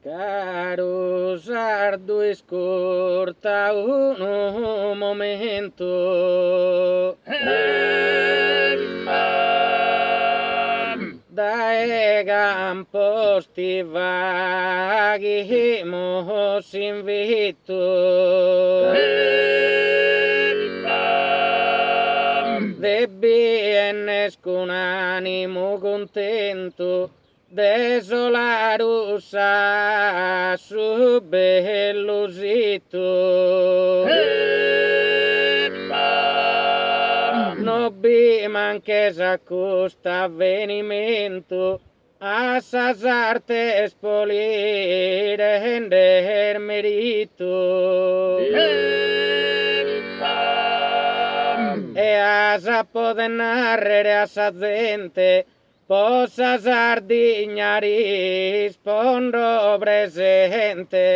Caro sardo, ascolta un momento. Dai campos ti vaghimos invito. De bienes con ánimo contento, desolaros a su bellosito. No vi manques a costa avvenimento, a sas artes polir render merito. E a sa poden narrere a sa gente, posa sardigna rispondo presente.